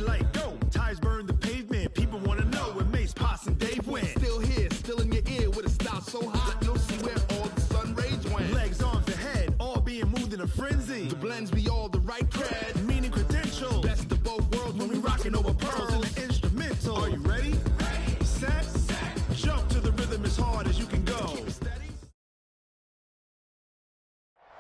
green light, go. Tires burn the pavement. People want to know when Mace, Potts, and Dave went. Still here, still in your ear with a style so hot. You'll see where all the sun rays went. Legs, arms, the head, all being moved in a frenzy. The blends be all the right cred, meaning credentials. Best of both worlds when we rocking over pearls in the instrumental. Are you ready? Set. Jump to the rhythm as hard as you can go.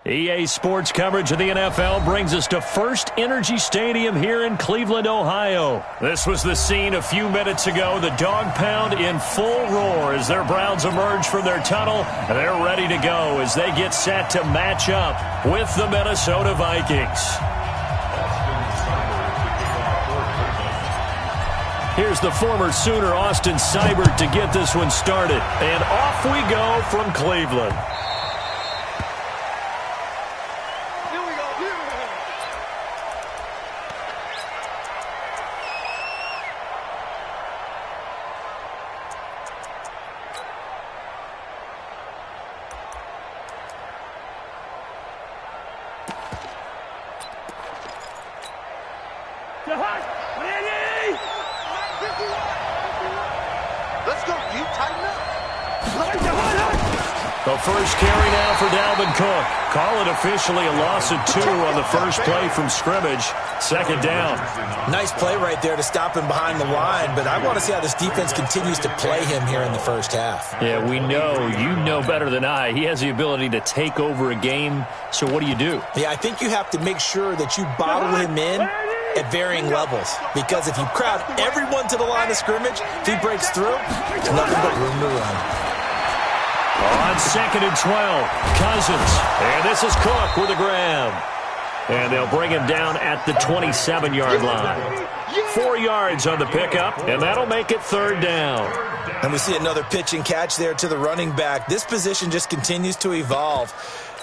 EA Sports coverage of the NFL brings us to First Energy Stadium here in Cleveland, Ohio. This was the scene a few minutes ago. The dog pound in full roar as their Browns emerge from their tunnel. They're ready to go as they get set to match up with the Minnesota Vikings. Here's the former Sooner, Austin Seibert, to get this one started. And off we go from Cleveland. Let's go, you tighten up. The first carry now for Dalvin Cook. Call it officially a loss of 2 on the first play from scrimmage. Second down. Nice play right there to stop him behind the line, but I want to see how this defense continues to play him here in the first half. Yeah, we know. You know better than I. He has the ability to take over a game, so what do you do? Yeah, I think you have to make sure that you bottle him in at varying levels, because if you crowd everyone to the line of scrimmage, if he breaks through, there's nothing but room to run. On 2nd and 12, Cousins. And this is Cook with a grab. And they'll bring him down at the 27-yard line. 4 yards on the pickup, and that'll make it third down. And we see another pitch and catch there to the running back. This position just continues to evolve.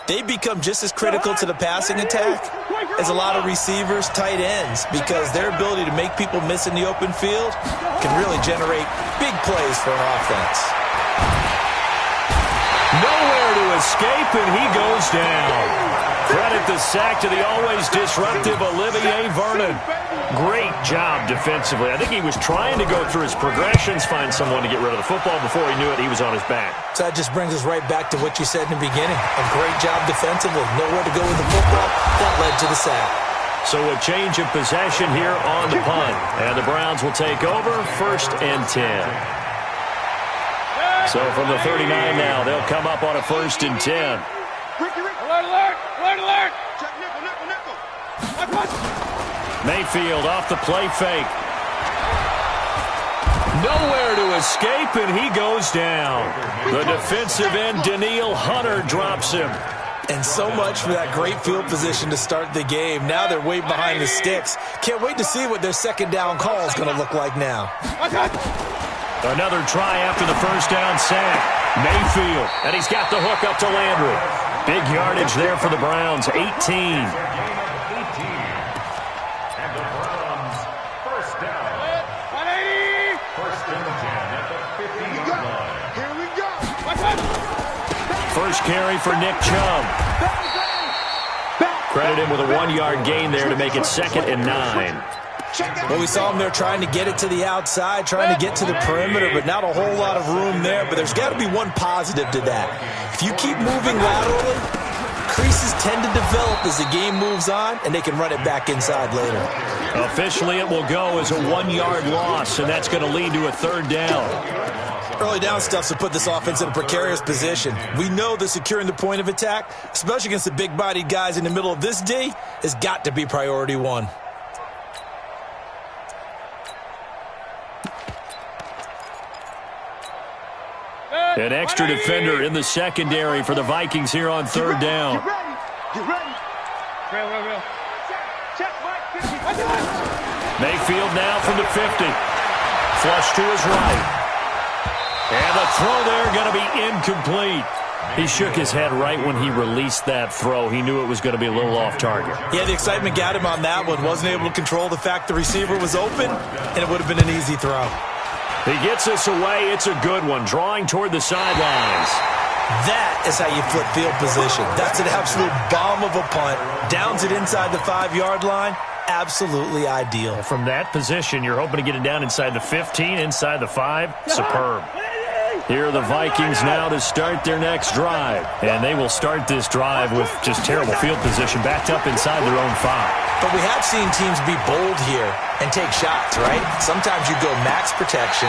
They become just as critical to the passing attack as a lot of receivers, tight ends, because their ability to make people miss in the open field can really generate big plays for an offense. Nowhere to escape, and he goes down. Credit the sack to the always disruptive Olivier Vernon. Great job defensively. I think he was trying to go through his progressions, find someone to get rid of the football. Before he knew it, he was on his back. So that just brings us right back to what you said in the beginning. A great job defensively. Nowhere to go with the football. That led to the sack. So a change of possession here on the punt. And the Browns will take over 1st and 10. So from the 39 now, they'll come up on a 1st and 10. Alert, alert, alert, alert. Check nickel. Mayfield off the play fake. Nowhere to escape, and he goes down. The defensive end, Danielle Hunter, drops him. And so much for that great field position to start the game. Now they're way behind the sticks. Can't wait to see what their second down call is going to look like now. Another try after the first down sack. Mayfield, and he's got the hook up to Landry. Big yardage there for the Browns, 18. And the Browns, first down. 180. First and 10 at the 50-yard line. Here we go. First carry for Nick Chubb. Credit him with a 1-yard gain there to make it 2nd and 9. Well, we saw him there trying to get it to the outside, trying to get to the perimeter, but not a whole lot of room there. But there's got to be one positive to that. If you keep moving laterally, creases tend to develop as the game moves on, and they can run it back inside later. Officially, it will go as a 1-yard loss, and that's going to lead to a 3rd down. Early down stuff to put this offense in a precarious position. We know that securing the point of attack, especially against the big-bodied guys in the middle of this D, has got to be priority 1. An extra defender in the secondary for the Vikings here on 3rd down. Get ready. Real. Check, Mike. Mayfield now from the 50. Flush to his right. And the throw there going to be incomplete. He shook his head right when he released that throw. He knew it was going to be a little off target. Yeah, the excitement got him on that one. Wasn't able to control the fact the receiver was open, and it would have been an easy throw. He gets us away. It's a good one. Drawing toward the sidelines. That is how you flip field position. That's an absolute bomb of a punt. Downs it inside the 5-yard line. absolutely ideal. From that position, you're hoping to get it down inside the 15, inside the 5. Superb. Here are the Vikings now to start their next drive. And they will start this drive with just terrible field position, backed up inside their own 5. But we have seen teams be bold here and take shots, right? Sometimes you go max protection,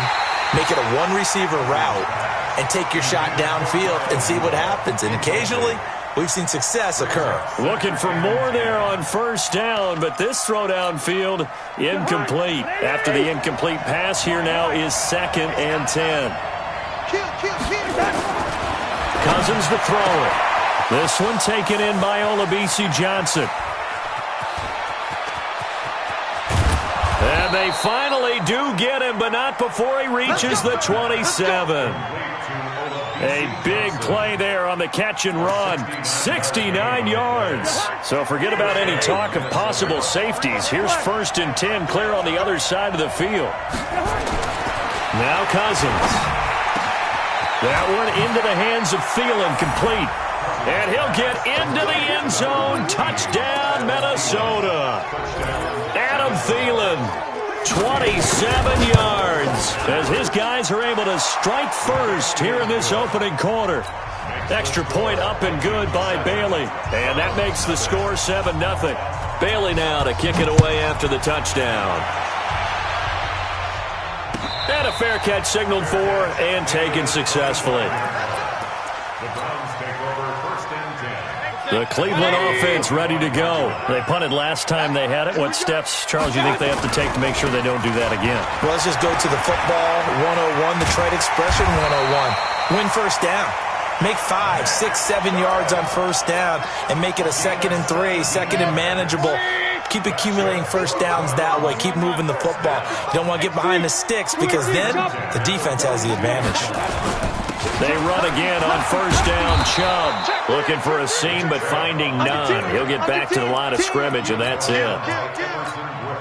make it a one-receiver route, and take your shot downfield and see what happens. And occasionally, we've seen success occur. Looking for more there on first down, but this throw downfield, incomplete. After the incomplete pass, here now is 2nd and 10. Cousins to throw it. This one taken in by Olabisi Johnson. And they finally do get him, but not before he reaches the 27. A big play there on the catch and run. 69 yards. So forget about any talk of possible safeties. Here's 1st and 10, clear on the other side of the field. Now Cousins. That one into the hands of Thielen, complete. And he'll get into the end zone. Touchdown, Minnesota. Adam Thielen, 27 yards, as his guys are able to strike first here in this opening quarter. Extra point up and good by Bailey. And that makes the score 7-0. Bailey now to kick it away after the touchdown. And a fair catch signaled for and taken successfully. The Browns take over 1st and 10. The Cleveland offense ready to go. They punted last time they had it. What steps, Charles, you think they have to take to make sure they don't do that again? Well, let's just go to the football 101, the trade expression 101. Win first down. Make 5, 6, 7 yards on first down and make it a 2nd and 3, 2nd and manageable. Keep accumulating first downs that way. Keep moving the football. You don't want to get behind the sticks because then the defense has the advantage. They run again on first down. Chubb looking for a seam but finding none. He'll get back to the line of scrimmage, and that's it.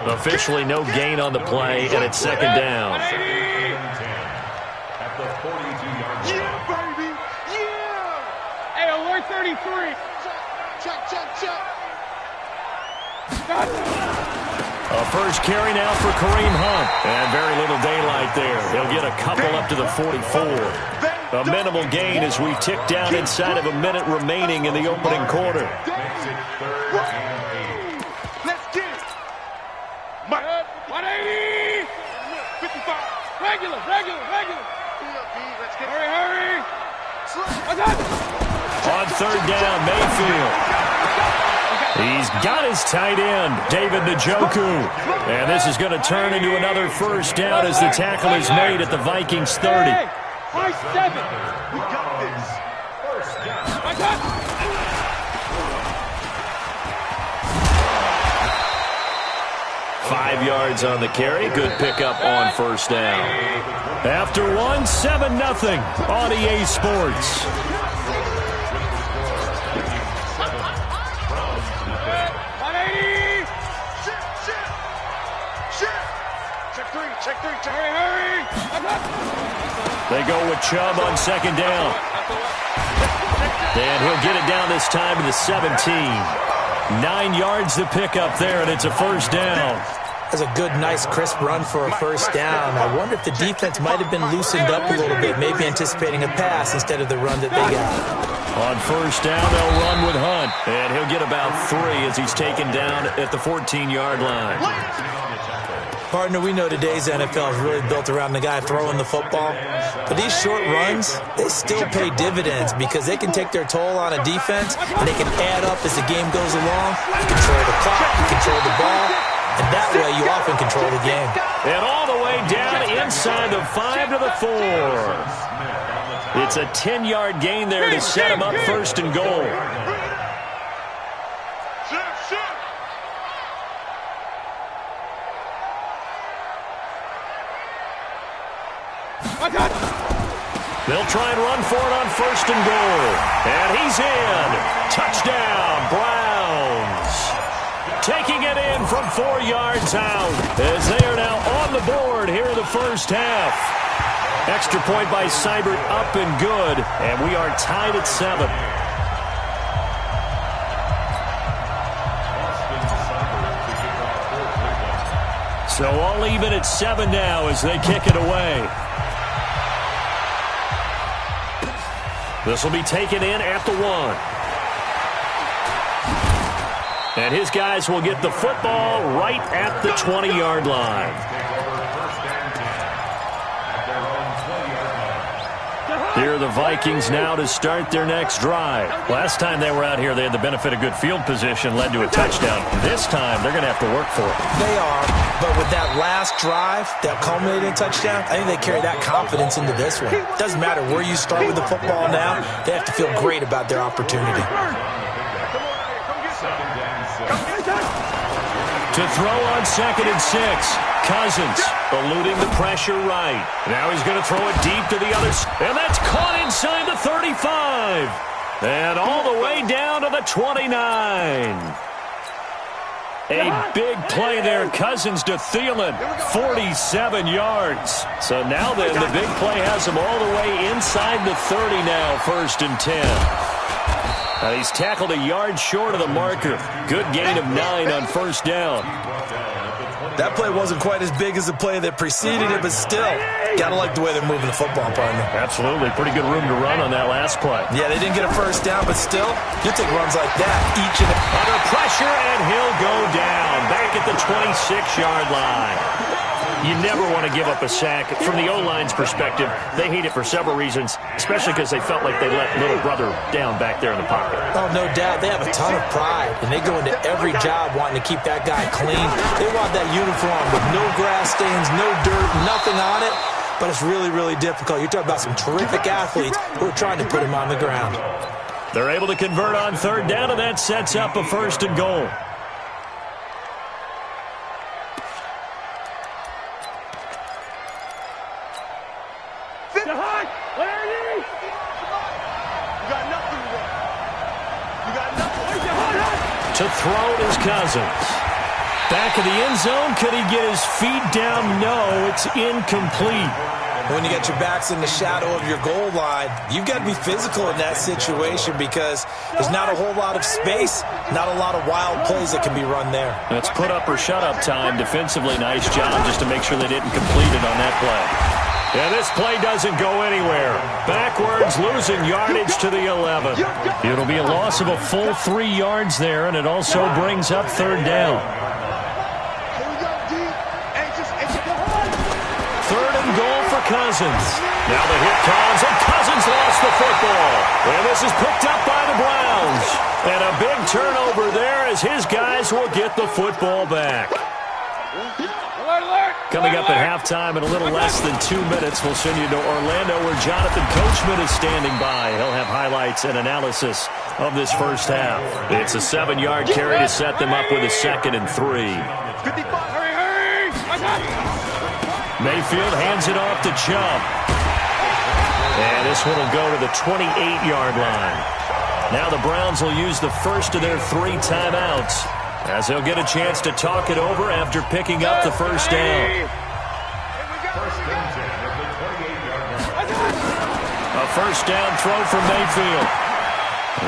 Officially no gain on the play, and it's 2nd down. At the 42-yard line. Yeah, baby! Yeah! Hey, alert 33! Check! A first carry now for Kareem Hunt. And very little daylight there. He'll get a couple up to the 44. A minimal gain as we tick down inside of a minute remaining in the opening quarter. Makes it 3rd and 8. Let's get it! 180! 55! Regular! Hurry! On 3rd down, Mayfield. He's got his tight end, David Njoku. And this is going to turn into another first down as the tackle is made at the Vikings 30. High 7! We got this! First down. I got it! 5 yards on the carry. Good pickup on first down. After one, 7-0 on EA Sports. Check three. Hurry! They go with Chubb on 2nd down. And he'll get it down this time to the 17. 9 yards to pick up there, and it's a first down. That's a good, nice, crisp run for a first down. I wonder if the defense might have been loosened up a little bit, maybe anticipating a pass instead of the run that they got. On first down, they'll run with Hunt. And he'll get about 3 as he's taken down at the 14-yard line. Partner, we know today's NFL is really built around the guy throwing the football. But these short runs, they still pay dividends because they can take their toll on a defense, and they can add up as the game goes along. You control the clock, you control the ball, and that way you often control the game. And all the way down inside the 5 to the 4. It's a 10-yard gain there to set him up 1st and goal. They'll try and run for it on 1st and goal. And he's in. Touchdown, Browns. Taking it in from 4 yards out as they are now on the board here in the first half. Extra point by Seibert up and good. And we are tied at 7. Austin Seibert to kick off So all even at 7 now as they kick it away. This will be taken in at the 1. And his guys will get the football right at the 20-yard line. Here are the Vikings now to start their next drive. Last time they were out here, they had the benefit of good field position, led to a touchdown. This time, they're going to have to work for it. They are, but with that last drive, that culminating touchdown, I think they carry that confidence into this one. Doesn't matter where you start with the football now, they have to feel great about their opportunity. To throw on 2nd and 6. Cousins eluding the pressure right. Now he's going to throw it deep to the other side. And that's caught inside the 35. And all the way down to the 29. A big play there. Cousins to Thielen. 47 yards. So now then, the big play has him all the way inside the 30 now. 1st and 10. He's tackled a yard short of the marker. Good gain of 9 on 1st down. That play wasn't quite as big as the play that preceded it, but still, got to like the way they're moving the football, partner. Absolutely. Pretty good room to run on that last play. Yeah, they didn't get a 1st down, but still, you take runs like that each and every. Under pressure, and he'll go down. Back at the 26-yard line. You never want to give up a sack. From the O-line's perspective, they hate it for several reasons, especially because they felt like they let little brother down back there in the pocket. Oh, no doubt. They have a ton of pride, and they go into every job wanting to keep that guy clean. They want that uniform with no grass stains, no dirt, nothing on it, but it's really, really difficult. You're talking about some terrific athletes who are trying to put him on the ground. They're able to convert on 3rd down, and that sets up a 1st and goal. To throw is Cousins. Back of the end zone. Could he get his feet down? No, it's incomplete. When you got your backs in the shadow of your goal line, you've got to be physical in that situation because there's not a whole lot of space, not a lot of wild plays that can be run there. That's put up or shut up time. Defensively, nice job just to make sure they didn't complete it on that play. And this play doesn't go anywhere. Backwards, losing yardage to the 11. It'll be a loss of a full 3 yards there, and it also brings up 3rd down. 3rd and goal for Cousins. Now the hit comes, and Cousins lost the football. And this is picked up by the Browns. And a big turnover there as his guys will get the football back. Coming up at halftime in a little less than 2 minutes, we'll send you to Orlando where Jonathan Coachman is standing by. He'll have highlights and analysis of this first half. It's a 7-yard carry to set them up with a 2nd and 3. Mayfield hands it off to Chubb. And this one will go to the 28-yard line. Now the Browns will use the first of their 3 timeouts, as they'll get a chance to talk it over after picking up the 1st down. A 1st down throw from Mayfield.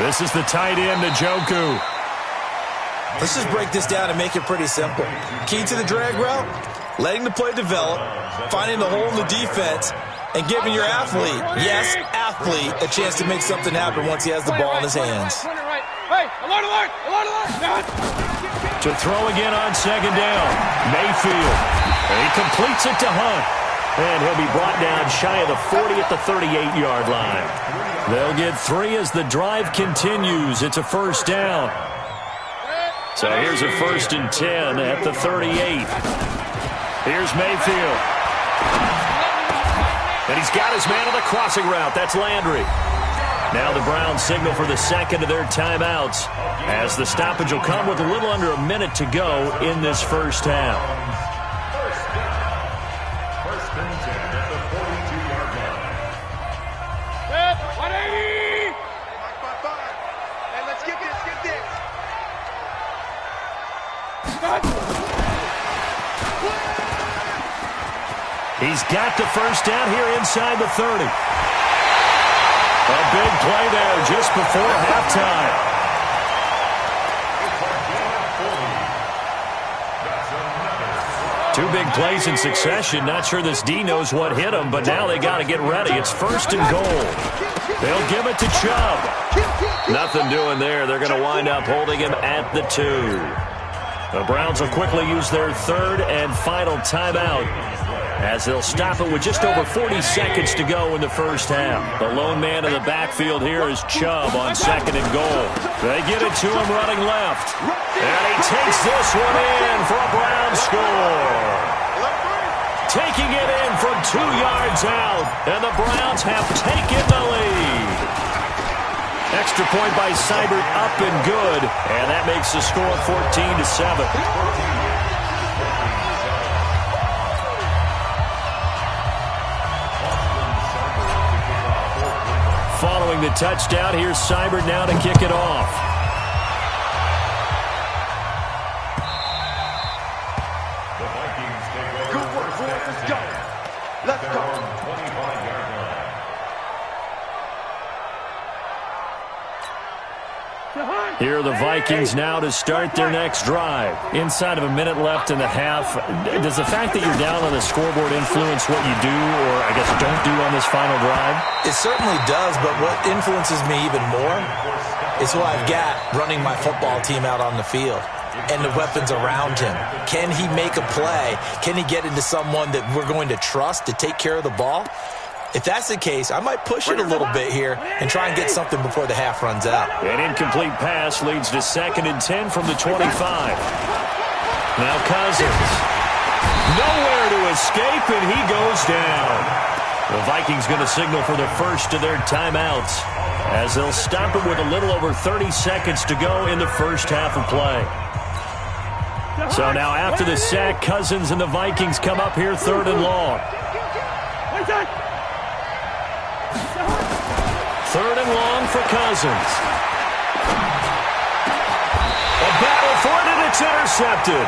This is the tight end, Njoku. Let's just break this down and make it pretty simple. Key to the drag route, letting the play develop, finding the hole in the defense, and giving your athlete, yes, athlete, a chance to make something happen once he has the ball in his hands. To throw again on 2nd down. Mayfield. And he completes it to Hunt. And he'll be brought down shy of the 40 at the 38-yard line. They'll get 3 as the drive continues. It's a 1st down. So here's a 1st and 10 at the 38. Here's Mayfield. And he's got his man on the crossing route. That's Landry. Now the Browns signal for the 2nd of their timeouts, as the stoppage will come with a little under a minute to go in this first half. First and 10 at the 42-yard line. 180! Hey, let's get this, He's got the 1st down here inside the 30. A big play there just before halftime. To Two big plays in succession. Not sure this D knows what hit him, but now they got to get ready. It's 1st and goal. They'll give it to Chubb. Nothing doing there. They're going to wind up holding him at the 2. The Browns will quickly use their 3rd and final timeout, as they'll stop it with just over 40 seconds to go in the first half. The lone man in the backfield here is Chubb on 2nd and goal. They get it to him running left. And he takes this one in for a Browns score. Taking it in from 2 yards out, and the Browns have taken the lead. Extra point by Seibert, up and good, and that makes the score 14-7. Following the touchdown, here's Seibert now to kick it off. The Vikings take over. Good work, boys. Let's go. Let's go. 25-yard line. Here are the Vikings now to start their next drive. Inside of a minute left in the half, does the fact that you're down on the scoreboard influence what you do, or I guess don't do on this final drive? It certainly does, but what influences me even more is who I've got running my football team out on the field and the weapons around him. Can he make a play? Can he get into someone that we're going to trust to take care of the ball? If that's the case, I might push it a little bit here and try and get something before the half runs out. An incomplete pass leads to 2nd and 10 from the 25. Now Cousins. Nowhere to escape, and he goes down. The Vikings going to signal for the first of their timeouts, as they'll stop it with a little over 30 seconds to go in the first half of play. So now after the sack, Cousins and the Vikings come up here 3rd and long. 3rd and long for Cousins. A battle for it, and it's intercepted.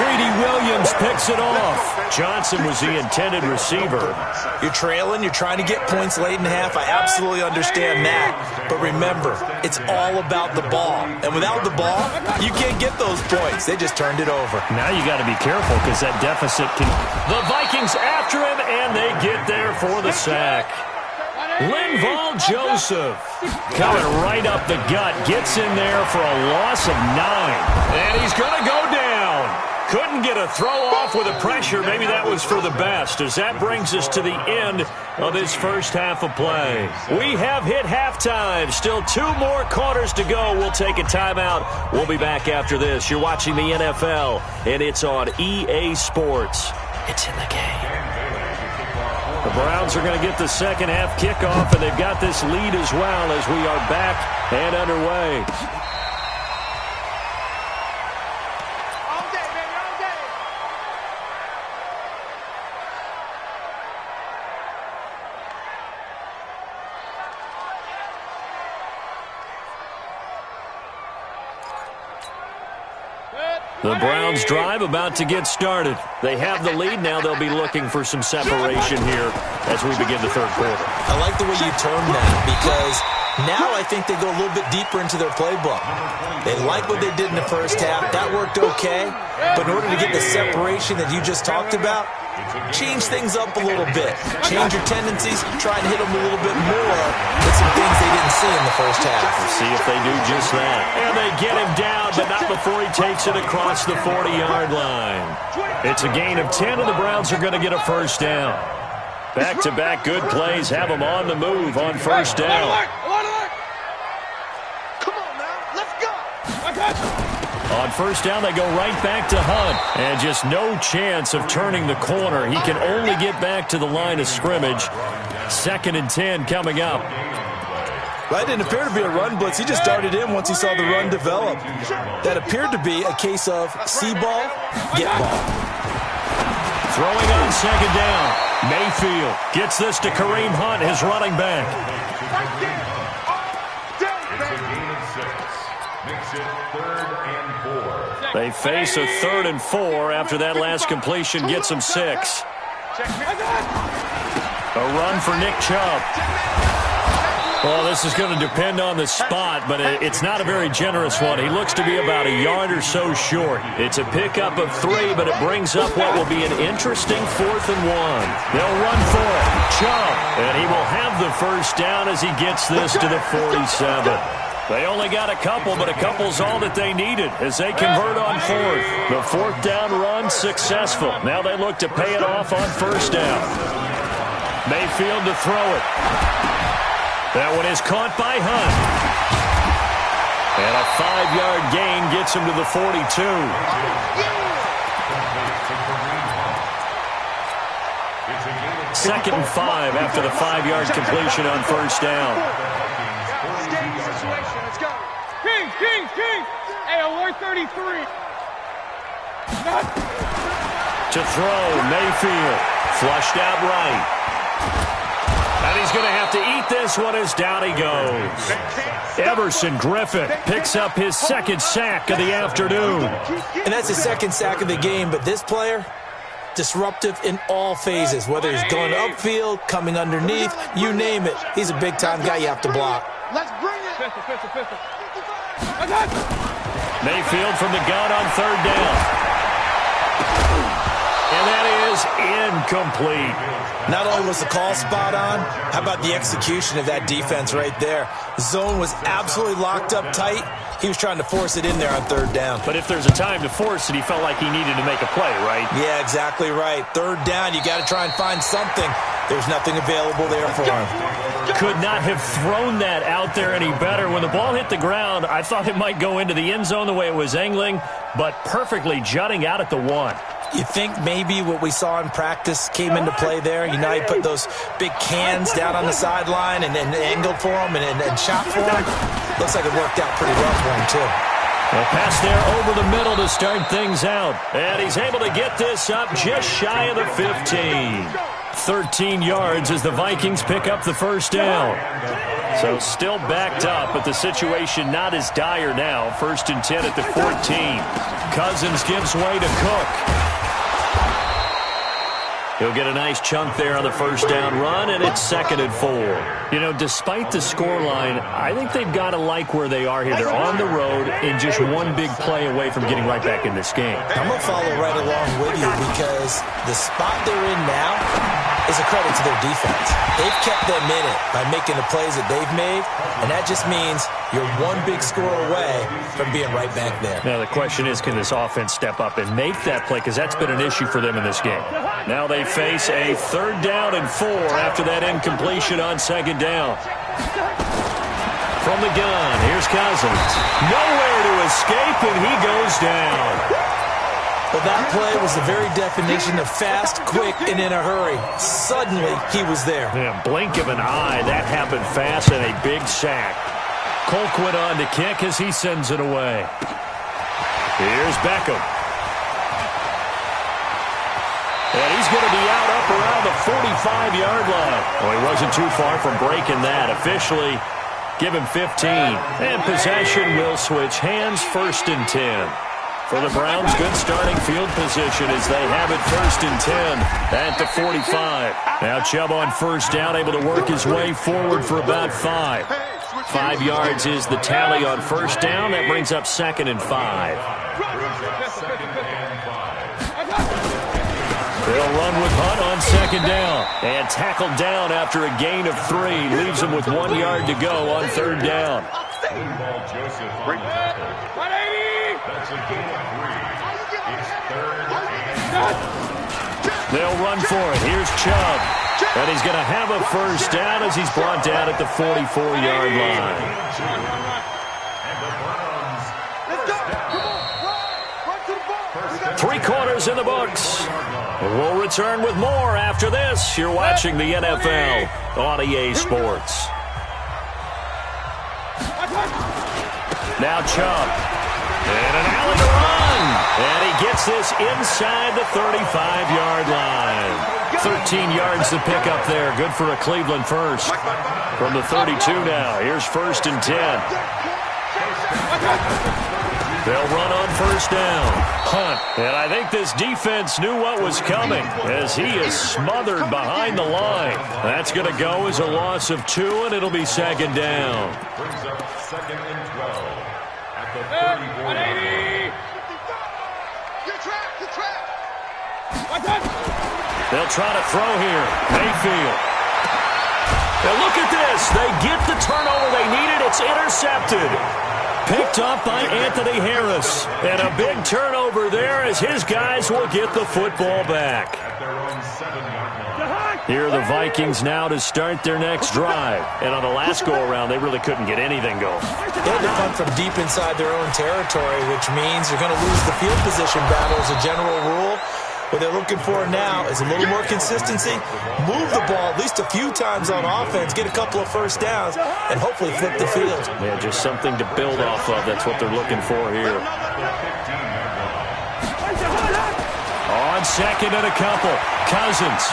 Greedy Williams picks it off. Johnson was the intended receiver. You're trailing, you're trying to get points late in the half. I absolutely understand that. But remember, it's all about the ball. And without the ball, you can't get those points. They just turned it over. Now you got to be careful, because that deficit can... The Vikings after him, and they get there for the sack. Linval Joseph coming right up the gut, gets in there for a loss of 9. And he's going to go down. Couldn't get a throw off with the pressure. Maybe that was for the best, as that brings us to the end of this first half of play. We have hit halftime. Still 2 more quarters to go. We'll take a timeout. We'll be back after this. You're watching the NFL, and it's on EA Sports. It's in the game. The Browns are going to get the second half kickoff, and they've got this lead as well as we are back and underway. All day, baby, all day. The Browns drive about to get started. They have the lead. Now they'll be looking for some separation here as we begin the third quarter. I like the way you term that, because now I think they go a little bit deeper into their playbook. They like what they did in the first half. That worked okay. But in order to get the separation that you just talked about, change things up a little bit. Change your tendencies. Try and hit them a little bit more with some things they didn't see in the first half. See if they do just that. And they get him down, but not before he takes it across the 40-yard line. It's a gain of 10, and the Browns are going to get a first down. Back-to-back good plays have them on the move on first down. Come on now, let's go. On first down, they go right back to Hunt. And just no chance of turning the corner. He can only get back to the line of scrimmage. 2nd and 10 coming up. That didn't appear to be a run blitz. He just darted in once he saw the run develop. That appeared to be a case of see ball, get ball. Throwing on second down. Mayfield gets this to Kareem Hunt, his running back. It's a gain of 6. Makes it 3rd and 4. They face a 3rd and 4 after that last completion gets them 6. A run for Nick Chubb. Well, this is going to depend on the spot, but it's not a very generous one. He looks to be about a yard or so short. It's a pickup of 3, but it brings up what will be an interesting 4th and 1. They'll run for it. Chubb, and he will have the first down as he gets this to the 47. They only got a couple, but a couple's all that they needed as they convert on 4th. The 4th down run successful. Now they look to pay it off on 1st down. Mayfield to throw it. That one is caught by Hunt. And a 5-yard gain gets him to the 42. 2nd and 5 after the 5-yard completion on 1st down. Let's go. Kings. Hey, award 33. To throw, Mayfield. Flushed out right. And he's going to have to eat this one as down he goes. Everson Griffin picks up his 2nd sack of the afternoon. And that's his 2nd sack of the game, but this player, disruptive in all phases, whether he's going upfield, coming underneath, you name it. He's a big-time guy you have to block. Let's bring it. Pistol. Mayfield from the gun on 3rd down. And that is incomplete. Not only was the call spot on, how about the execution of that defense right there? Zone was absolutely locked up tight. He was trying to force it in there on 3rd down. But if there's a time to force it, he felt like he needed to make a play, right? Yeah, exactly right. 3rd down, you got to try and find something. There's nothing available there for him. Could not have thrown that out there any better. When the ball hit the ground, I thought it might go into the end zone the way it was angling, but perfectly jutting out at the 1. You think maybe what we saw in practice came into play there? You know, he put those big cans down on the sideline and angled for him and shot for him. Looks like it worked out pretty well for him, too. A pass there over the middle to start things out. And he's able to get this up just shy of the 15. 13 yards as the Vikings pick up the 1st down. So still backed up, but the situation not as dire now. 1st and 10 at the 14. Cousins gives way to Cook. He'll get a nice chunk there on the 1st down run, and it's 2nd and 4. You know, despite the scoreline, I think they've got to like where they are here. They're on the road and just one big play away from getting right back in this game. I'm going to follow right along with you because the spot they're in now is a credit to their defense. They've kept them in it by making the plays that they've made, and that just means you're one big score away from being right back there. Now the question is, can this offense step up and make that play? Because that's been an issue for them in this game. Now they face a 3rd down and 4 after that incompletion on 2nd down. From the gun, here's Cousins. Nowhere to escape, and he goes down. Well, that play was the very definition of fast, quick, and in a hurry. Suddenly, he was there. Yeah, blink of an eye. That happened fast and a big sack. Colquitt on to kick as he sends it away. Here's Beckham. And he's going to be out up around the 45-yard line. Well, he wasn't too far from breaking that. Officially, give him 15. And possession will switch hands. 1st and 10. For the Browns, good starting field position as they have it 1st and 10 at the 45. Now Chubb on 1st down, able to work his way forward for about 5. 5 yards is the tally on 1st down. That brings up 2nd and 5. They'll run with Hunt on 2nd down. And tackled down after a gain of 3. Leaves him with 1 yard to go on 3rd down. That's a gain of 3. It's 3rd and 10. They'll run for it. Here's Chubb. And he's going to have a 1st down as he's brought down at the 44-yard line. And the Browns, 3 quarters in the books. We'll return with more after this. You're watching the NFL on EA Sports. Now Chubb. And an alley to run. And he gets this inside the 35-yard line. 13 yards to pick up there. Good for a Cleveland first. From the 32 now. Here's 1st and 10. They'll run on first down. Hunt. And I think this defense knew what was coming as he is smothered behind the line. That's going to go as a loss of 2, and it'll be second down. Brings up 2nd and 12 at the 34. They'll try to throw here. Mayfield. Now look at this. They get the turnover they needed. It's intercepted. Picked up by Anthony Harris. And a big turnover there as his guys will get the football back. At their own 7-yard line. Here are the Vikings now to start their next drive. And on the last go-around, they really couldn't get anything going. They had to punt from deep inside their own territory, which means you're going to lose the field position battle as a general rule. What they're looking for now is a little more consistency, move the ball at least a few times on offense, get a couple of first downs, and hopefully flip the field. Yeah, just something to build off of. That's what they're looking for here. On second and a couple, Cousins.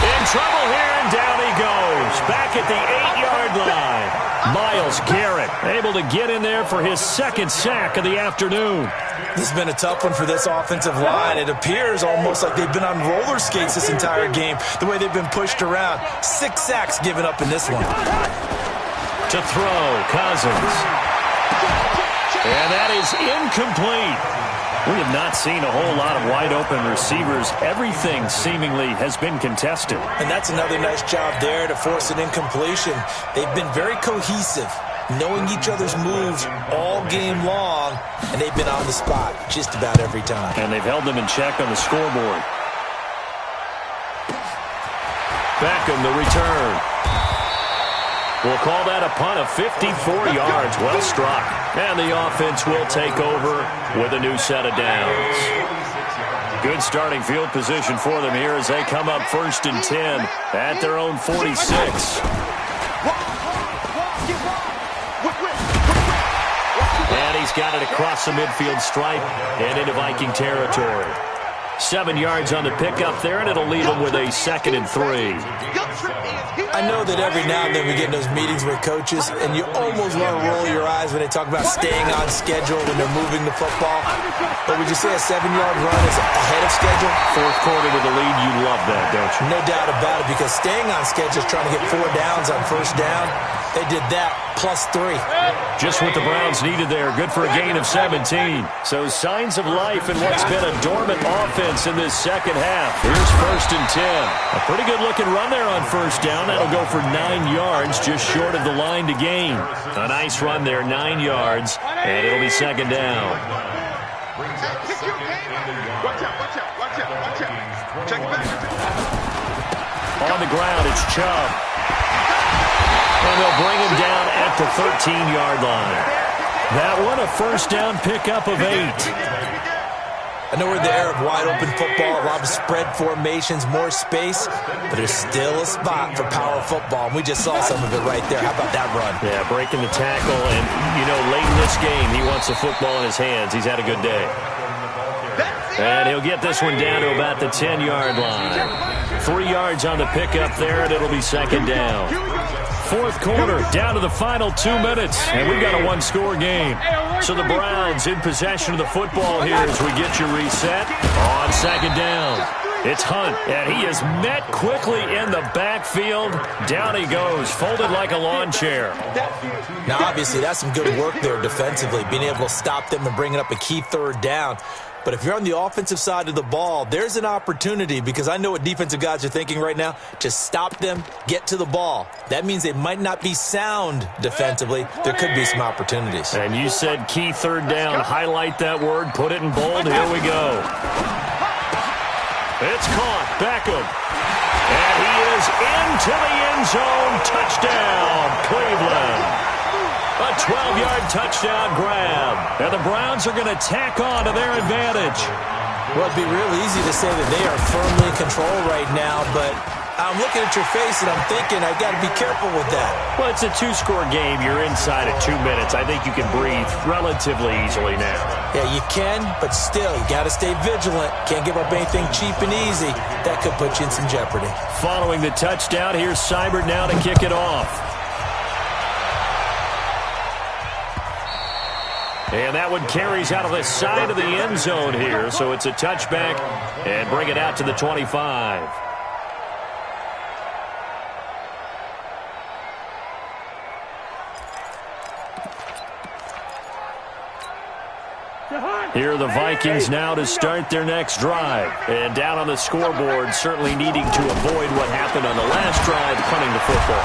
In trouble here, and down he goes. Back at the 8-yard line. Myles Garrett able to get in there for his second sack of the afternoon. This has been a tough one for this offensive line. It appears almost like they've been on roller skates this entire game, the way they've been pushed around. 6 sacks given up in this one. To throw, Cousins. And that is incomplete. We have not seen a whole lot of wide-open receivers. Everything seemingly has been contested. And that's another nice job there to force an incompletion. They've been very cohesive, knowing each other's moves all game long, and they've been on the spot just about every time. And they've held them in check on the scoreboard. Beckham, the return. We'll call that a punt of 54 yards. Well struck. And the offense will take over with a new set of downs. Good starting field position for them here as they come up 1st and 10 at their own 46. And he's got it across the midfield stripe and into Viking territory. 7 yards on the pickup there, and it'll leave them with a 2nd and 3. I know that every now and then we get in those meetings with coaches, and you almost want to roll your eyes when they talk about staying on schedule when they're moving the football. But would you say a 7-yard run is ahead of schedule? 4th quarter with the lead, you love that, don't you? No doubt about it, because staying on schedule is trying to get 4 downs on first down. They did that, plus 3. Just what the Browns needed there. Good for a gain of 17. So signs of life in what's been a dormant offense in this second half. Here's 1st and 10. A pretty good-looking run there on first down. That'll go for 9 yards, just short of the line to gain. A nice run there, 9 yards, and it'll be 2nd down. On the ground, it's Chubb. And they'll bring him down at the 13-yard line. That one, a first down pickup of 8. I know we're in the era of wide-open football, a lot of spread formations, more space, but there's still a spot for power football, and we just saw some of it right there. How about that run? Yeah, breaking the tackle, and, you know, late in this game, he wants the football in his hands. He's had a good day. And he'll get this one down to about the 10-yard line. 3 yards on the pickup there, and it'll be 2nd down. 4th quarter, down to the final 2 minutes, and we've got a 1-score game. So the Browns in possession of the football here as we get you reset on 2nd down. It's Hunt, and he is met quickly in the backfield. Down he goes, folded like a lawn chair. Now, obviously, that's some good work there defensively, being able to stop them and bringing up a key 3rd down. But if you're on the offensive side of the ball, there's an opportunity, because I know what defensive guys are thinking right now. Just stop them, get to the ball. That means they might not be sound defensively. There could be some opportunities. And you said key 3rd down. Highlight that word. Put it in bold. Here we go. It's caught. Beckham. And he is into the end zone. Touchdown, Cleveland. A 12-yard touchdown grab. And the Browns are going to tack on to their advantage. Well, it'd be real easy to say that they are firmly in control right now, but I'm looking at your face and I'm thinking I've got to be careful with that. Well, it's a 2-score game. You're inside at 2 minutes. I think you can breathe relatively easily now. Yeah, you can, but still, you got to stay vigilant. Can't give up anything cheap and easy. That could put you in some jeopardy. Following the touchdown, here's Seibert now to kick it off. And that one carries out of the side of the end zone here. So it's a touchback and bring it out to the 25. Here are the Vikings now to start their next drive. And down on the scoreboard, certainly needing to avoid what happened on the last drive, punting the football.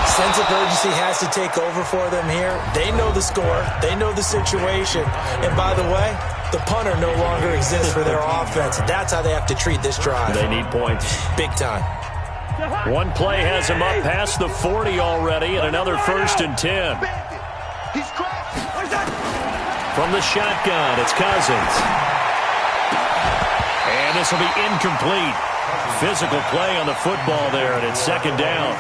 Sense of urgency has to take over for them here. They know the score. They know the situation. And by the way, the punter no longer exists for their offense. That's how they have to treat this drive. They need points. Big time. One play has them up past the 40 already, and another 1st and 10. From the shotgun, it's Cousins. And this will be incomplete. Physical play on the football there, and it's 2nd down.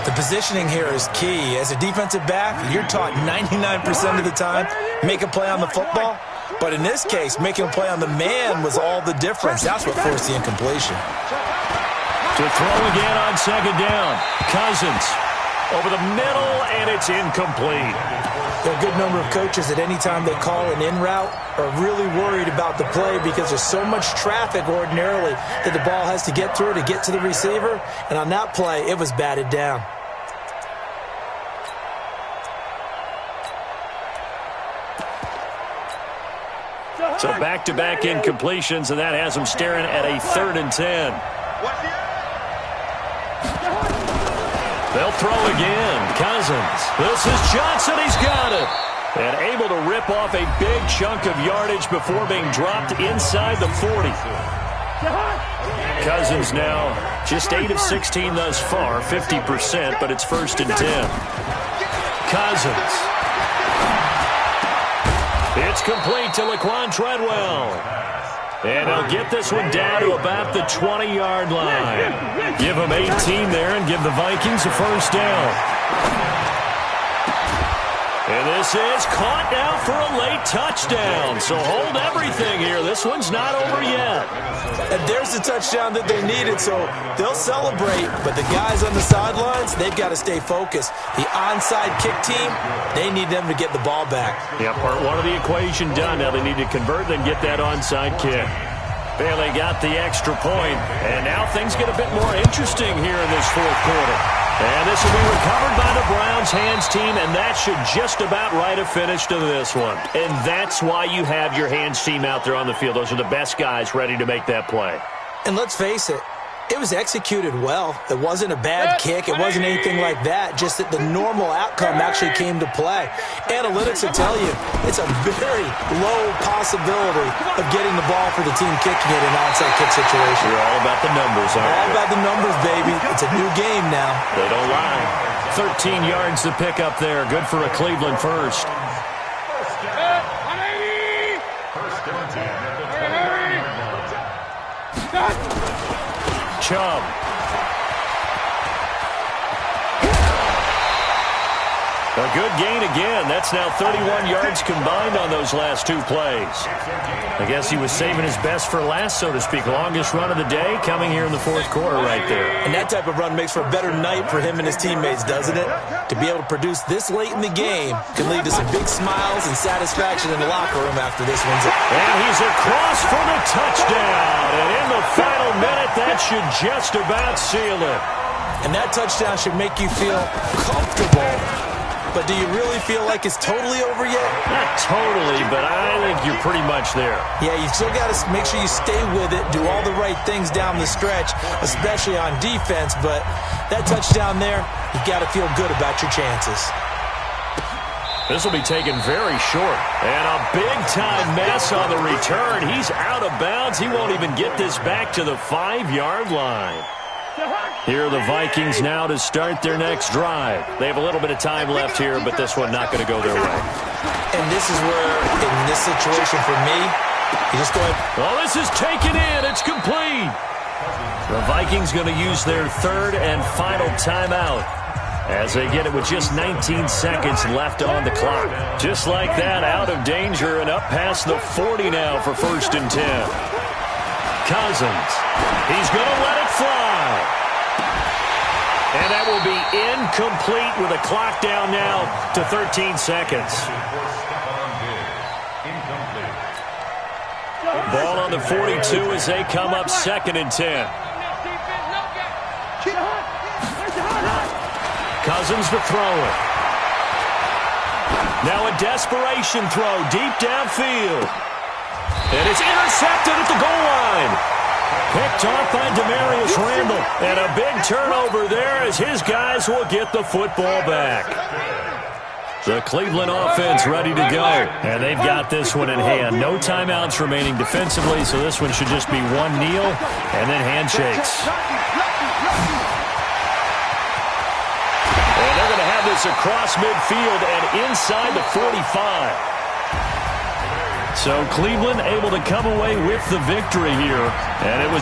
The positioning here is key. As a defensive back, you're taught 99% of the time, make a play on the football. But in this case, making a play on the man was all the difference. That's what forced the incompletion. To throw again on 2nd down. Cousins over the middle, and it's incomplete. There are a good number of coaches at any time they call an in route are really worried about the play because there's so much traffic ordinarily that the ball has to get through to get to the receiver. And on that play, it was batted down. So back-to-back incompletions, and that has them staring at a 3rd and 10. They'll throw again. Cousins. This is Johnson. He's got it. And able to rip off a big chunk of yardage before being dropped inside the 40. Cousins now just 8 of 16 thus far, 50%, but it's 1st and 10. Cousins. It's complete to Laquan Treadwell. And they'll get this one down to about the 20-yard line. Give them 18 there and give the Vikings a 1st down. And this is caught now for a late touchdown. So hold everything here. This one's not over yet. And there's the touchdown that they needed, so they'll celebrate. But the guys on the sidelines, they've got to stay focused. The onside kick team, they need them to get the ball back. Yeah, part one of the equation done. Now they need to convert and get that onside kick. Well, they got the extra point, and now things get a bit more interesting here in this 4th quarter. And this will be recovered by the Browns hands team, and that should just about write a finish to this one. And that's why you have your hands team out there on the field. Those are the best guys ready to make that play. And let's face it, it was executed well. It wasn't a bad kick. It wasn't anything like that. Just that the normal outcome actually came to play. Analytics will tell you it's a very low possibility of getting the ball for the team kicking it in an onside kick situation. You're all about the numbers, aren't you? All about the numbers, baby. It's a new game now. They don't lie. 13 yards to pick up there. Good for a Cleveland first. Chubb. A good gain again. That's now 31 yards combined on those last 2 plays. I guess he was saving his best for last, so to speak. Longest run of the day coming here in the 4th quarter right there. And that type of run makes for a better night for him and his teammates, doesn't it? To be able to produce this late in the game can lead to some big smiles and satisfaction in the locker room after this one's up. And he's across for the touchdown. And in the final minute, that should just about seal it. And that touchdown should make you feel comfortable. But do you really feel like it's totally over yet? Not totally, but I think you're pretty much there. Yeah, you still got to make sure you stay with it, do all the right things down the stretch, especially on defense. But that touchdown there, you got to feel good about your chances. This will be taken very short. And a big-time mess on the return. He's out of bounds. He won't even get this back to the 5-yard line. Here are the Vikings now to start their next drive. They have a little bit of time left here, but this one not going to go their way. And this is where, in this situation for me, you just go ahead. Well, this is taken in. It's complete. The Vikings going to use their 3rd and final timeout as they get it with just 19 seconds left on the clock. Just like that, out of danger and up past the 40 now for 1st and 10. Cousins. He's going to let it fly. And that will be incomplete with a clock down now to 13 seconds. complete. Ball on the 42 as they come up 2nd and 10. Cousins to throw it. Now a desperation throw deep downfield. And it's intercepted at the goal line. Picked off by Demarius Randall. And a big turnover there as his guys will get the football back. The Cleveland offense ready to go. And they've got this one in hand. No timeouts remaining defensively, so this one should just be one kneel and then handshakes. And they're going to have this across midfield and inside the 45. So Cleveland able to come away with the victory here. And it was